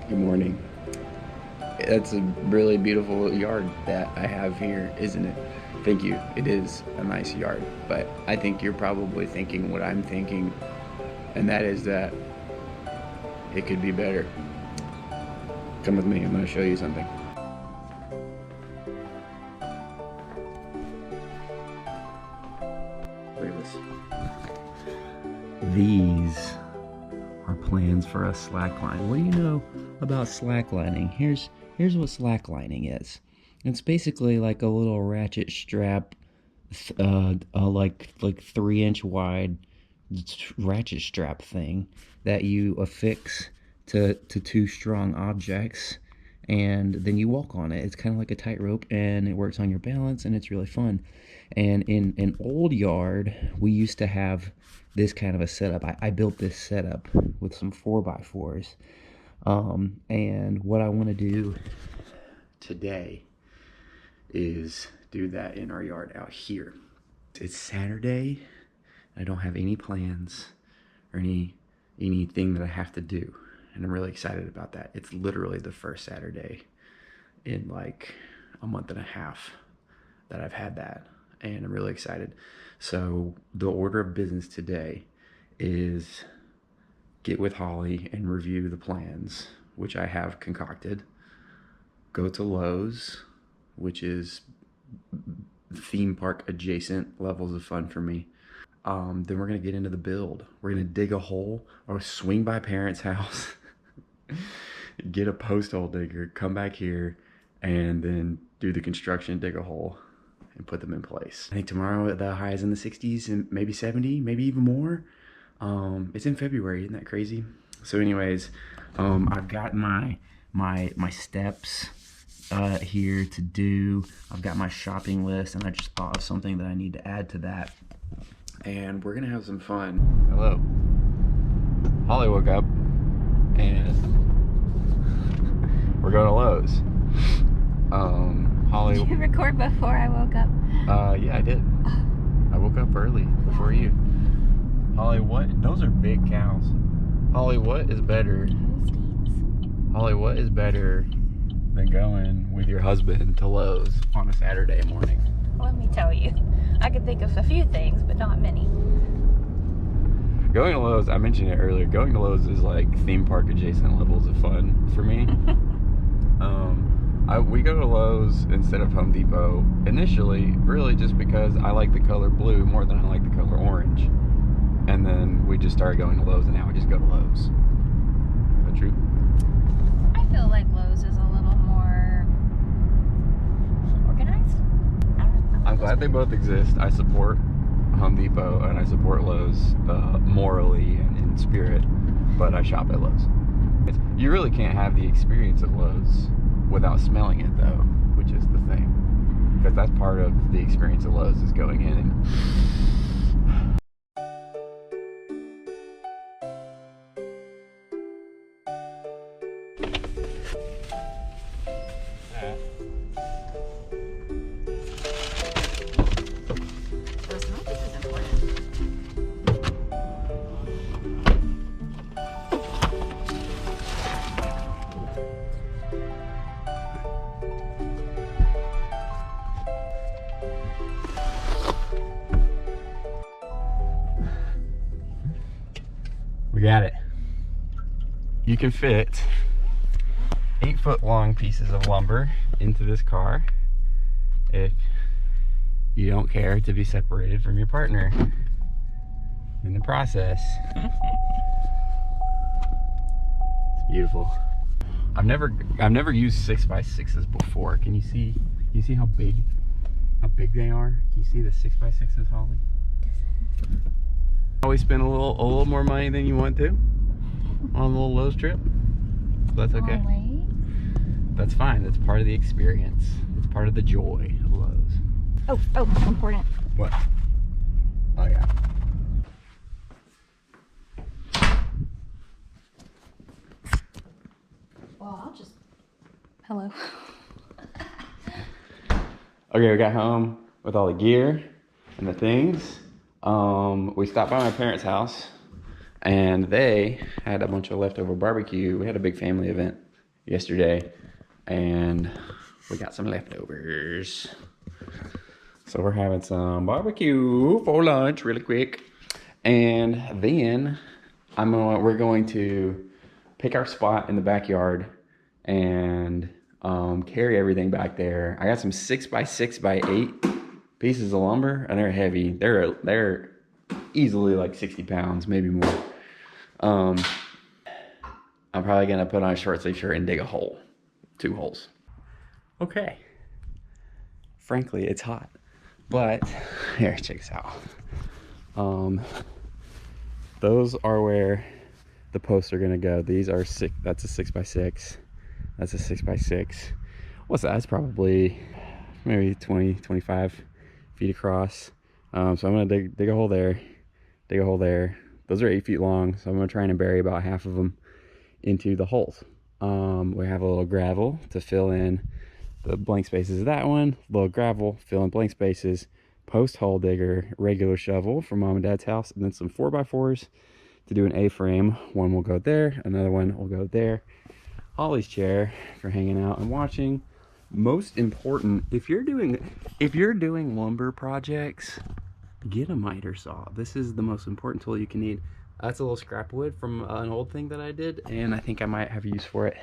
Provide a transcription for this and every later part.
Good morning. That's a really beautiful yard that I have here, isn't it? Thank you. It is a nice yard, but I think you're probably thinking what I'm thinking, and that is that it could be better. Come with me, I'm going to show you something. Look at this. These are plans for a slackline. What do you know about slacklining? Here's what slacklining is. It's basically like a little ratchet strap, like 3-inch wide ratchet strap thing that you affix to two strong objects, and then you walk on it. It's kind of like a tightrope, and it works on your balance, and it's really fun. And in an old yard, we used to have this kind of a setup. I built this setup with some 4x4s. And what I want to do today is do that in our yard out here. It's Saturday. I don't have any plans or anything that I have to do, and I'm really excited about that. It's literally the first Saturday in like a month and a half that I've had that, and I'm really excited. So the order of business today is get with Holly and review the plans, which I have concocted. Go to Lowe's, which is theme park adjacent levels of fun for me. Then we're gonna get into the build. We're gonna dig a hole or swing by parents' house, get a post hole digger, come back here, and then do the construction, dig a hole, and put them in place. I think tomorrow the high is in the 60s and maybe 70, maybe even more. It's in February, isn't that crazy? So anyways, I've got my steps here to do. I've got my shopping list, and I just thought of something that I need to add to that. And we're gonna have some fun. Hello. Holly woke up, and we're going to Lowe's. Holly. Did you record before I woke up? Yeah, I did. I woke up early before you. Holly, what? Those are big cows. Holly, what is better? Holly, what is better than going with your husband to Lowe's on a Saturday morning? Let me tell you. I could think of a few things, but not many. Going to Lowe's, I mentioned it earlier, going to Lowe's is like theme park adjacent levels of fun for me. We go to Lowe's instead of Home Depot initially, really just because I like the color blue more than I like the color orange. And then we just started going to Lowe's, and now we just go to Lowe's. Is that true? I feel like Lowe's is a little more organized. I don't know. I'm glad they both exist. I support Home Depot and I support Lowe's morally and in spirit, but I shop at Lowe's. You really can't have the experience of Lowe's without smelling it, though, which is the thing. Because that's part of the experience of Lowe's, is going in and we got it. You can fit 8-foot long pieces of lumber into this car if you don't care to be separated from your partner in the process. It's beautiful. I've never used 6x6s before. Can you see how big they are? Can you see the 6x6s, Holly? Always spend a little more money than you want to on a little Lowe's trip. That's okay. Always. That's fine. That's part of the experience. It's part of the joy of Lowe's. Oh, important. What? Oh yeah. Well, I'll just... Hello. Okay, we got home with all the gear and the things. We stopped by my parents' house, and they had a bunch of leftover barbecue. We had a big family event yesterday, and we got some leftovers. So we're having some barbecue for lunch really quick. And then we're going to pick our spot in the backyard and carry everything back there. I got some 6x6x8 pieces of lumber, and they're heavy. They're easily like 60 pounds, maybe more. I'm probably gonna put on a short sleeve shirt and dig a hole, 2 holes. Okay. Frankly, it's hot, but here, check this out. Those are where the posts are gonna go. These are that's a 6x6. That's a 6x6. What's that? It's probably maybe 20, 25 feet across. So I'm gonna dig a hole there, dig a hole there. Those are 8 feet long, so I'm gonna try and bury about half of them into the holes. We have a little gravel to fill in the blank spaces of that one. A little gravel, fill in blank spaces. Post hole digger, regular shovel from mom and dad's house, and then some 4x4s to do an A-frame. One will go there, another one will go there. Ollie's chair for hanging out and watching. Most important, if you're doing lumber projects, get a miter saw. This is the most important tool you can need. That's a little scrap wood from an old thing that I did, and I think I might have use for it.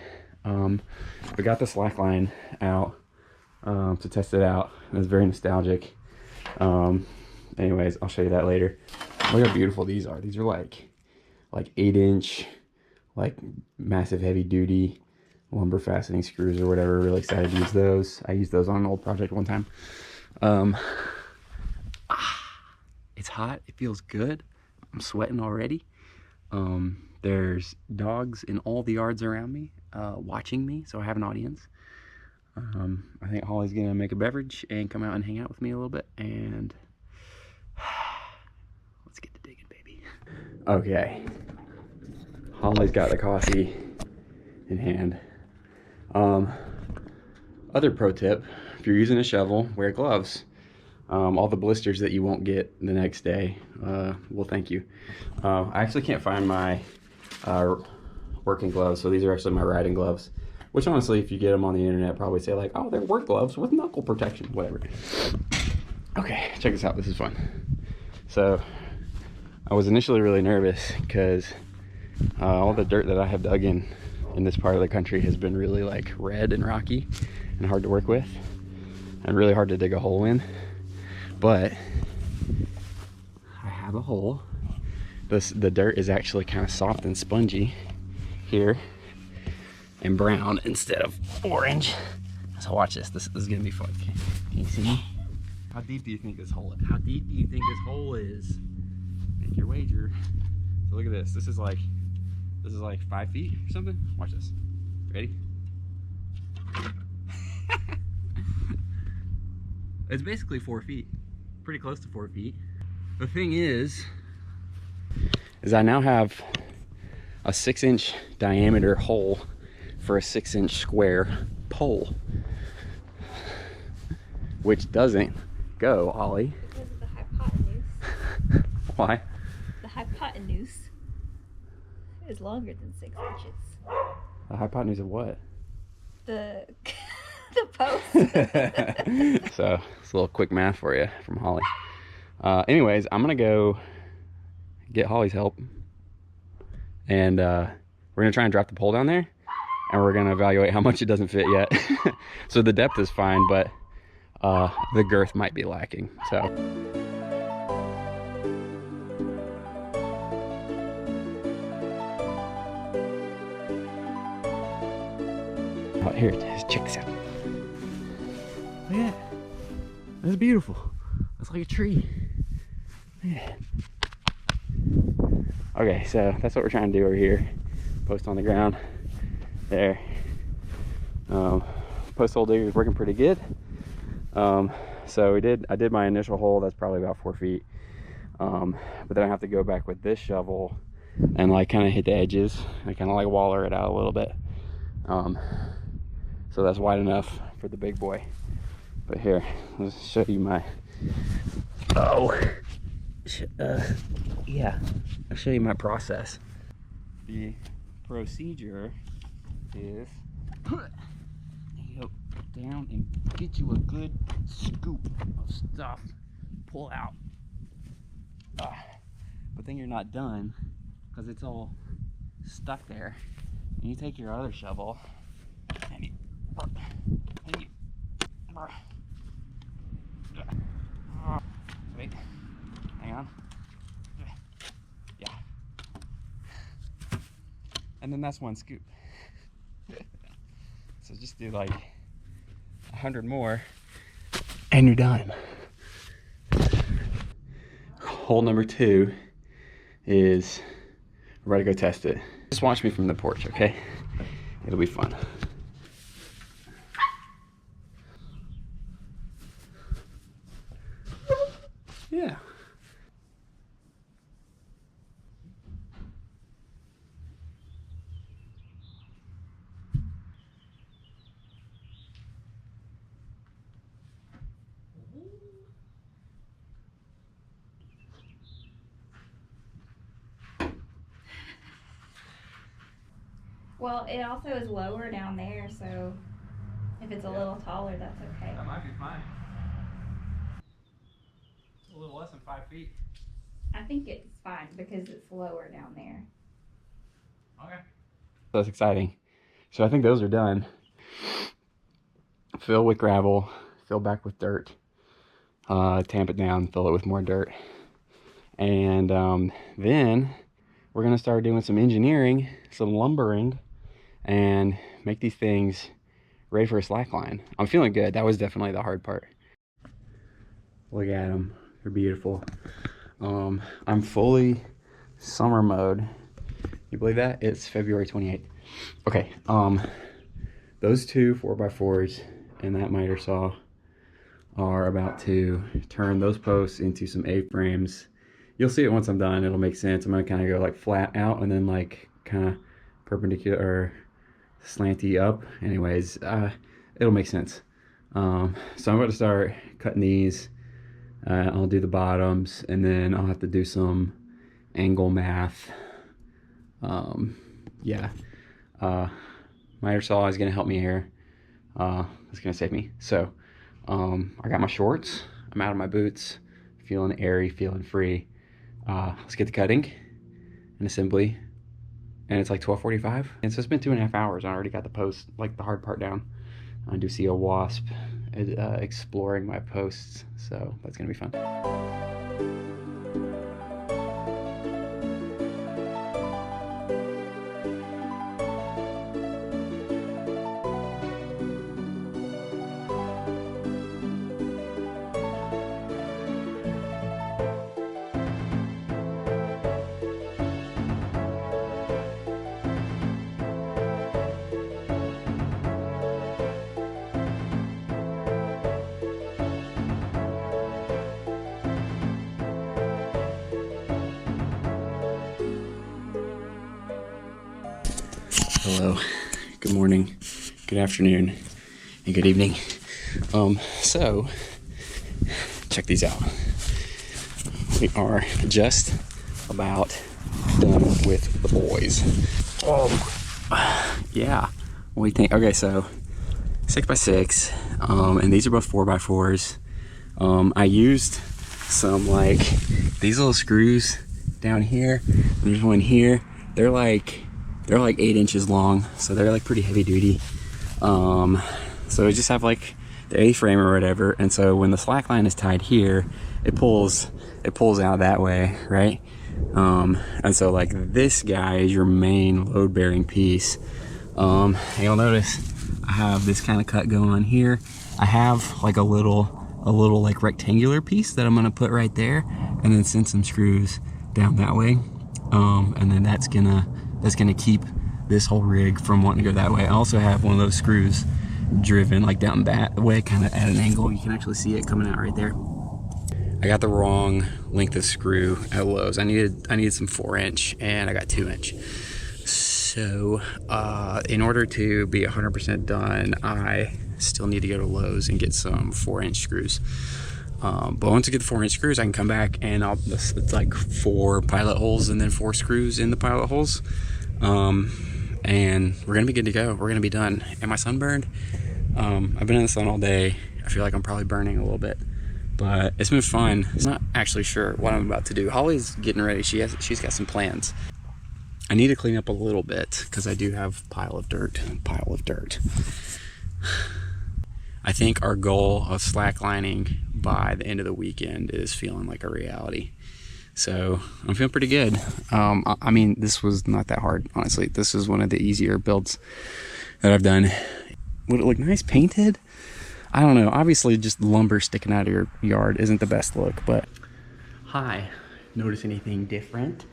We got the slack line out to test it out. It was very nostalgic. Anyways, I'll show you that later. Look how beautiful these are. These are like 8-inch, like massive heavy duty lumber fastening screws or whatever. Really excited to use those. I used those on an old project one time. It's hot. It feels good. I'm sweating already. There's dogs in all the yards around me watching me, so I have an audience. I think Holly's gonna make a beverage and come out and hang out with me a little bit, and let's get to digging, baby. Okay, Holly's got the coffee in hand. Other pro tip, if you're using a shovel, wear gloves. All the blisters that you won't get the next day, well, thank you. I actually can't find my working gloves, so these are actually my riding gloves. Which honestly, if you get them on the internet, probably say like, oh, they're work gloves with knuckle protection, whatever. Okay, check this out, this is fun. So, I was initially really nervous because all the dirt that I have dug in this part of the country has been really like red and rocky and hard to work with and really hard to dig a hole in. But I have a hole. The dirt is actually kind of soft and spongy here and brown instead of orange. So watch this. This is gonna be fun. Can you see me? How deep do you think this hole is? How deep do you think this hole is? Make your wager. So look at this. This is like 5 feet or something. Watch this. Ready? It's basically 4 feet. Pretty close to 4 feet. The thing is I now have a 6-inch diameter hole for a 6-inch square pole, which doesn't go, Ollie. Because of the hypotenuse. Why? The hypotenuse is longer than 6 inches. The hypotenuse of what? The post. So it's a little quick math for you from Holly. Anyways, I'm gonna go get Holly's help, and we're gonna try and drop the pole down there, and we're gonna evaluate how much it doesn't fit yet. So the depth is fine, but the girth might be lacking. So oh, here it is. Check this out. Look at that. That's beautiful. That's like a tree. Yeah. Okay, so that's what we're trying to do over here. Post on the ground. There. Post hole digger is working pretty good. So I did my initial hole. That's probably about 4 feet. But then I have to go back with this shovel and like kind of hit the edges. I kind of like waller it out a little bit. So that's wide enough for the big boy. But here, let's show you my, yeah, I'll show you my process. The procedure is You go down and get you a good scoop of stuff. Pull out. But then you're not done because it's all stuck there. And you take your other shovel and you wait, hang on. Yeah. And then that's one scoop. So just do like 100 more and you're done. Hole number 2 is we're ready to go test it. Just watch me from the porch, okay? It'll be fun. Yeah. Well, it also is lower down there, so if it's a little taller, that's okay. That might be fine. It's a little less than 5 feet. I think it's fine because it's lower down there. Okay. That's exciting. So I think those are done. Fill with gravel, fill back with dirt, tamp it down, fill it with more dirt. And then we're gonna start doing some engineering, some lumbering, and make these things ready for a slack line. I'm feeling good. That was definitely the hard part. Look at them. They're beautiful. I'm fully summer mode. You believe that? It's February 28th. Okay, those two 4x4s and that miter saw are about to turn those posts into some A-frames. You'll see it once I'm done. It'll make sense. I'm gonna kind of go like flat out and then like kind of perpendicular or slanty up. Anyways, it'll make sense. So I'm about to start cutting these. I'll do the bottoms and then I'll have to do some angle math. Yeah. Miter saw is gonna help me here. It's gonna save me. So I got my shorts. I'm out of my boots. Feeling airy, feeling free. Let's get to cutting and assembly. And it's like 12:45. And so it's been 2.5 hours. I already got the post, like the hard part down. I do see a wasp exploring my posts. So that's gonna be fun. Hello, good morning, good afternoon, and good evening. So, check these out. We are just about done with the boys. Oh, yeah. What do you think? Okay, so 6x6, and these are both 4x4s. I used some like these little screws down here. And there's one here. They're like 8 inches long, so they're like pretty heavy duty. So we just have like the A-frame or whatever, and so when the slack line is tied here, it pulls out that way, right? And so like this guy is your main load-bearing piece. And you'll notice I have this kind of cut going on here. I have like a little like rectangular piece that I'm gonna put right there, and then send some screws down that way. And then that's gonna keep this whole rig from wanting to go that way. I also have one of those screws driven like down that way, kind of at an angle. You can actually see it coming out right there. I got the wrong length of screw at Lowe's. I needed some 4-inch, and I got 2-inch. So in order to be 100% done, I still need to go to Lowe's and get some 4-inch screws. But once I get the 4-inch screws, I can come back and it's like 4 pilot holes and then 4 screws in the pilot holes. and we're gonna be good to go. We're gonna be done. Am I sunburned? I've been in the sun all day. I feel like I'm probably burning a little bit, but it's been fun. I'm not actually sure what I'm about to do. Holly's getting ready. She's got some plans. I need to clean up a little bit because I do have pile of dirt. I think our goal of slacklining by the end of the weekend is feeling like a reality. So I'm feeling pretty good. I mean, this was not that hard, honestly. This is one of the easier builds that I've done. Would it look nice painted? I don't know. Obviously, just lumber sticking out of your yard isn't the best look, but... Hi. Notice anything different?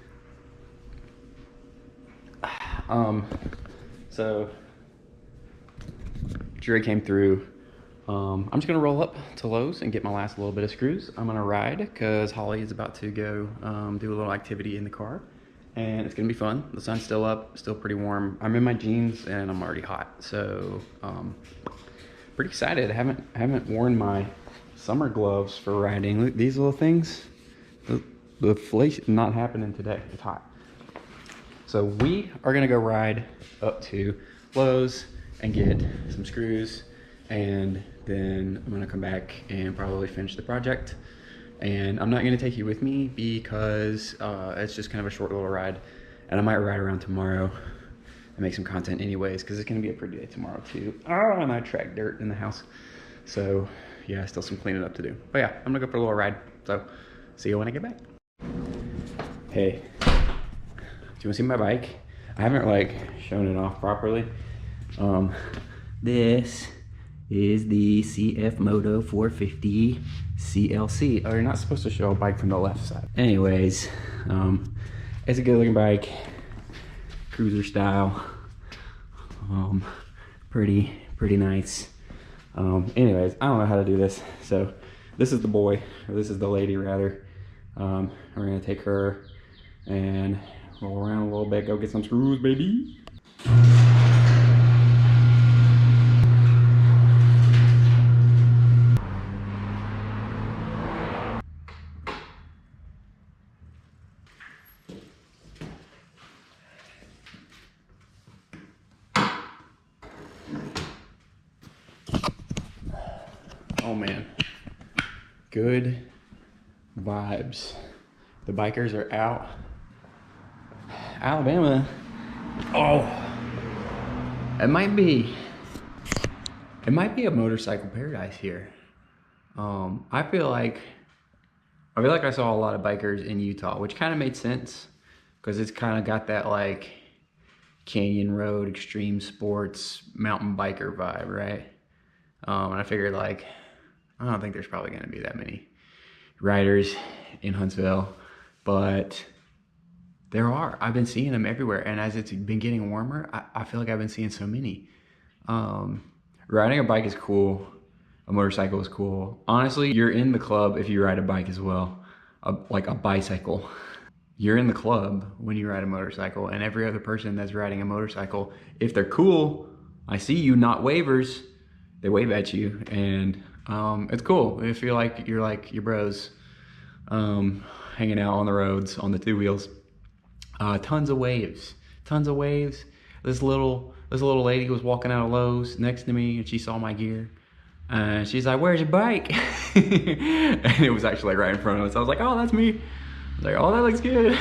So Jerry came through. I'm just gonna roll up to Lowe's and get my last little bit of screws. I'm gonna ride because Holly is about to go do a little activity in the car, and it's gonna be fun. The sun's still up, still pretty warm. I'm in my jeans and I'm already hot, so pretty excited. I haven't worn my summer gloves for riding. Look, these little things. The inflation not happening today. It's hot. So we are gonna go ride up to Lowe's and get some screws, and then I'm gonna come back and probably finish the project. And I'm not gonna take you with me because it's just kind of a short little ride, and I might ride around tomorrow and make some content anyways, because it's gonna be a pretty day tomorrow too. Oh, and I tracked dirt in the house. So yeah, still some cleaning up to do. But yeah, I'm gonna go for a little ride. So see you when I get back. Hey, do you wanna see my bike? I haven't like shown it off properly. This is the CF Moto 450 CLC. Oh, you're not supposed to show a bike from the left side. Anyways, it's a good looking bike, cruiser style, pretty nice. Anyways, I don't know how to do this. So this is the boy, or this is the lady rather. We're gonna take her and roll around a little bit, go get some screws, baby. Oh man, good vibes. The bikers are out. Alabama. Oh, it might be a motorcycle paradise here. I feel like I saw a lot of bikers in Utah, which kind of made sense because it's kind of got that like canyon road, extreme sports, mountain biker vibe, right? And I figured like, I don't think there's probably gonna be that many riders in Huntsville, but there are. I've been seeing them everywhere, and as it's been getting warmer, I feel like I've been seeing so many. Riding a bike is cool. A motorcycle is cool. Honestly, you're in the club if you ride a bike as well, like a bicycle. You're in the club when you ride a motorcycle, and every other person that's riding a motorcycle, if they're cool, I see you, not wavers, they wave at you, and it's cool. I feel like you're like your bros, hanging out on the roads on the two wheels. Tons of waves. This little lady was walking out of Lowe's next to me, and she saw my gear. She's like, "Where's your bike?" And it was actually like right in front of us. I was like, "Oh, that's me." I was like, "Oh, that looks good."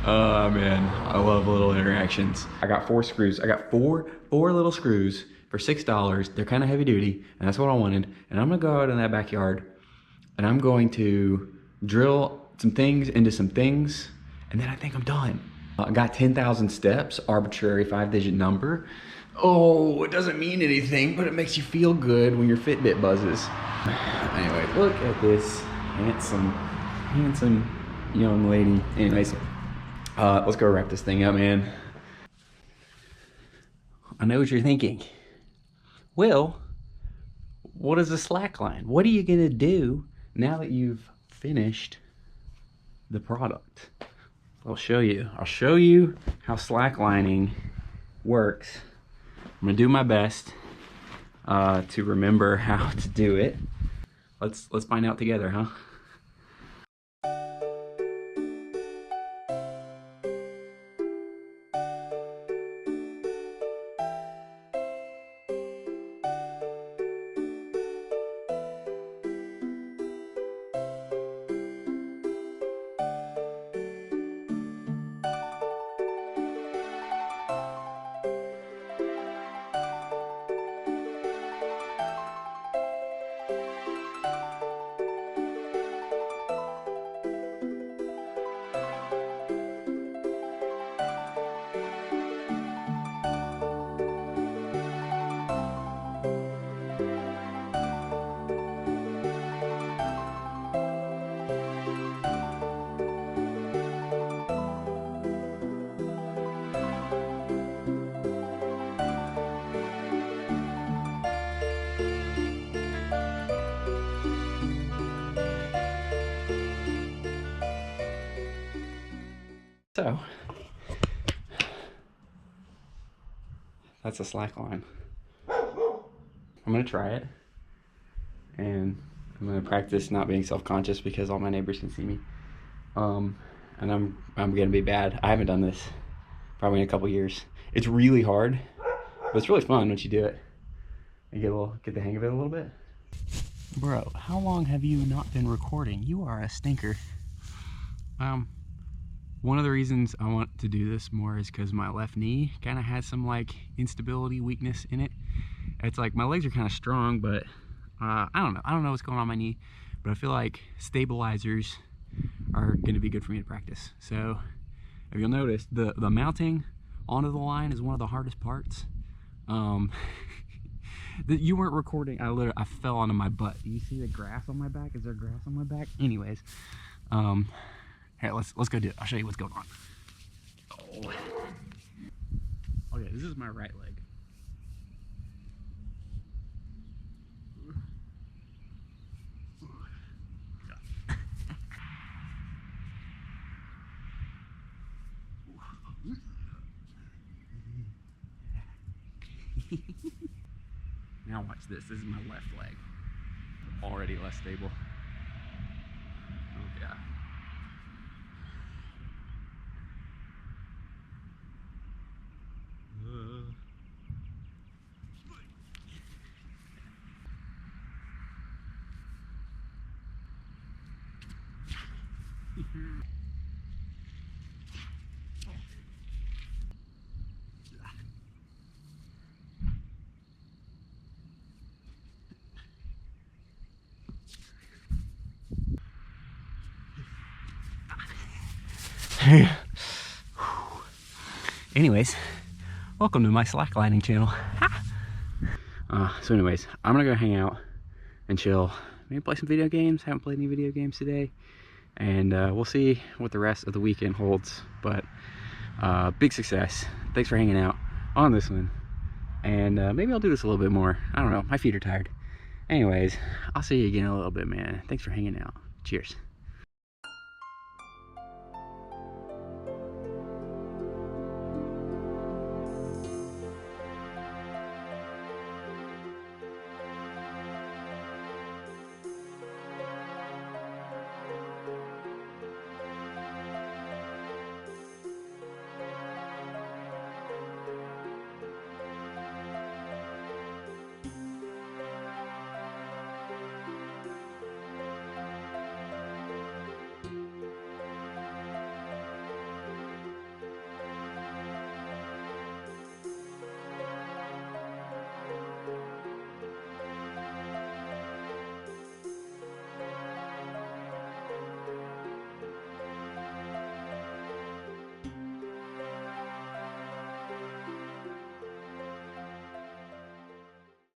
Oh man, I love little interactions. I got 4 screws. I got four little screws for $6. They're kind of heavy duty, and that's what I wanted. And I'm gonna go out in that backyard, and I'm going to drill some things into some things, and then I think I'm done. I got 10,000 steps, arbitrary 5-digit number. Oh, it doesn't mean anything, but it makes you feel good when your Fitbit buzzes. Anyway, look at this handsome young lady. Anyways, let's go wrap this thing up, man. I know what you're thinking. Will, what is a slackline? What are you gonna do now that you've finished the product? I'll show you how slacklining works. I'm gonna do my best to remember how to do it. Let's find out together, huh? So that's a slack line. I'm gonna try it, and I'm gonna practice not being self-conscious because all my neighbors can see me. And I'm gonna be bad. I haven't done this probably in a couple years. It's really hard, but it's really fun once you do it. You get the hang of it a little bit. Bro, how long have you not been recording? You are a stinker. One of the reasons I want to do this more is because my left knee kind of has some like instability, weakness in it. It's like my legs are kind of strong, but I don't know. I don't know what's going on my knee, but I feel like stabilizers are going to be good for me to practice. So if you'll notice, the mounting onto the line is one of the hardest parts. You weren't recording. I fell onto my butt. Do you see the grass on my back? Is there grass on my back? Anyways, here, let's go do it. I'll show you what's going on. Oh. Okay, this is my right leg. Now watch this. This is my left leg. Already less stable. Oh yeah. Anyways, welcome to my slacklining channel. So anyways, I'm gonna go hang out and chill. Maybe play some video games. Haven't played any video games today. And we'll see what the rest of the weekend holds. But big success. Thanks for hanging out on this one. And maybe I'll do this a little bit more. I don't know. My feet are tired. Anyways, I'll see you again in a little bit, man. Thanks for hanging out. Cheers.